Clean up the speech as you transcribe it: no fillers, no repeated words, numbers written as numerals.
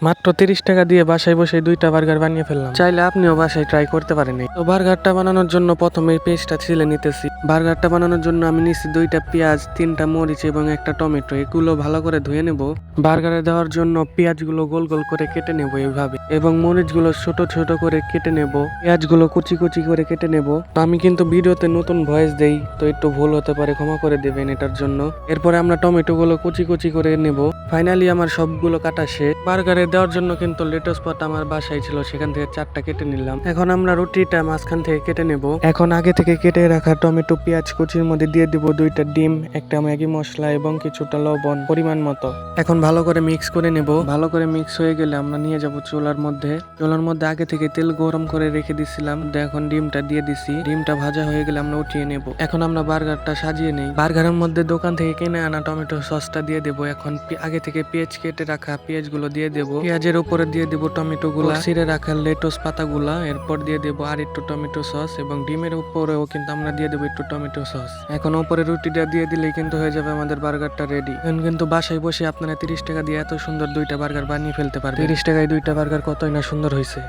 মাত্র 30 টাকা দিয়ে বাসায় বসে 2টা বার্গার বানিয়ে ফেললাম। চাইলে আপনিও বাসায় ট্রাই করতে পারেন। তো বার্গারটা বানানোর জন্য প্রথমে পেস্টটা ছিলে নিতেছি। বার্গারটা বানানোর জন্য আমি নিচ্ছি 2টা পেঁয়াজ, 3টা মরিচ এবং একটা টমেটো। এগুলো ভালো করে ধুয়ে নেব। বার্গারে দেওয়ার জন্য পেঁয়াজগুলো গোল গোল করে কেটে নেব এইভাবে, এবং মরিচগুলো ছোট ছোট করে কেটে নেব। পেঁয়াজগুলো কুচি কুচি করে কেটে নেব। তো আমি কিন্তু ভিডিওতে নতুন ভয়েস দেই, তো একটু ভুল হতে পারে, ক্ষমা করে দেবেন এটার জন্য। এরপরে আমরা টমেটো গুলো কুচি কুচি করে নেব। ফাইনালি আমার সবগুলো কাটা শেষ। বার্গারে দেওয়ার জন্য কিন্তু লেটুস পাতা আমার বাসায় ছিল, সেখান থেকে 4টা কেটে নিলাম। এখন আমরা রুটিটা মাঝখান থেকে কেটে নেব। এখন আগে থেকে কেটে রাখা টমেটো পেঁয়াজ কুচির মধ্যে দিয়ে দিব 2টা ডিম, একটা ম্যাগি মশলা এবং কিছুটা লবণ পরিমাণ মতো। এখন ভালো করে মিক্স করে নেব। ভালো করে মিক্স হয়ে গেলে আমরা নিয়ে যাব চুলার মধ্যে। চুলার মধ্যে আগে থেকে তেল গরম করে রেখে দিছিলাম। এখন ডিমটা দিয়ে দিছি। ডিমটা ভাজা হয়ে গেলে আমরা উঠিয়ে নেব। এখন আমরা বার্গারটা সাজিয়ে নেই। বার্গারের মধ্যে দোকান থেকে কিনে আনা টমেটো সসটা দিয়ে দেবো। এখন আগে থেকে পেঁয়াজ কেটে রাখা পেঁয়াজ গুলো দিয়ে দেবো। পেঁয়াজের উপরে দিয়ে দেবো টমেটো গুলা, ছিঁড়ে রাখা লেটুস পাতা গুলা। এরপর দিয়ে দেবো আর একটু টমেটো সস, এবং ডিমের উপরেও কিন্তু আমরা দিয়ে দেবো একটু টমেটো সস। এখন উপরে রুটিটা দিয়ে দিলেই কিন্তু হয়ে যাবে আমাদের বার্গারটা রেডি। এখন কিন্তু বাসায় বসে আপনারা 30 টাকা দিয়ে এত সুন্দর 2টা বার্গার বানিয়ে ফেলতে পারবেন। 30 টাকায় 2টা বার্গার কতই না সুন্দর হয়েছে।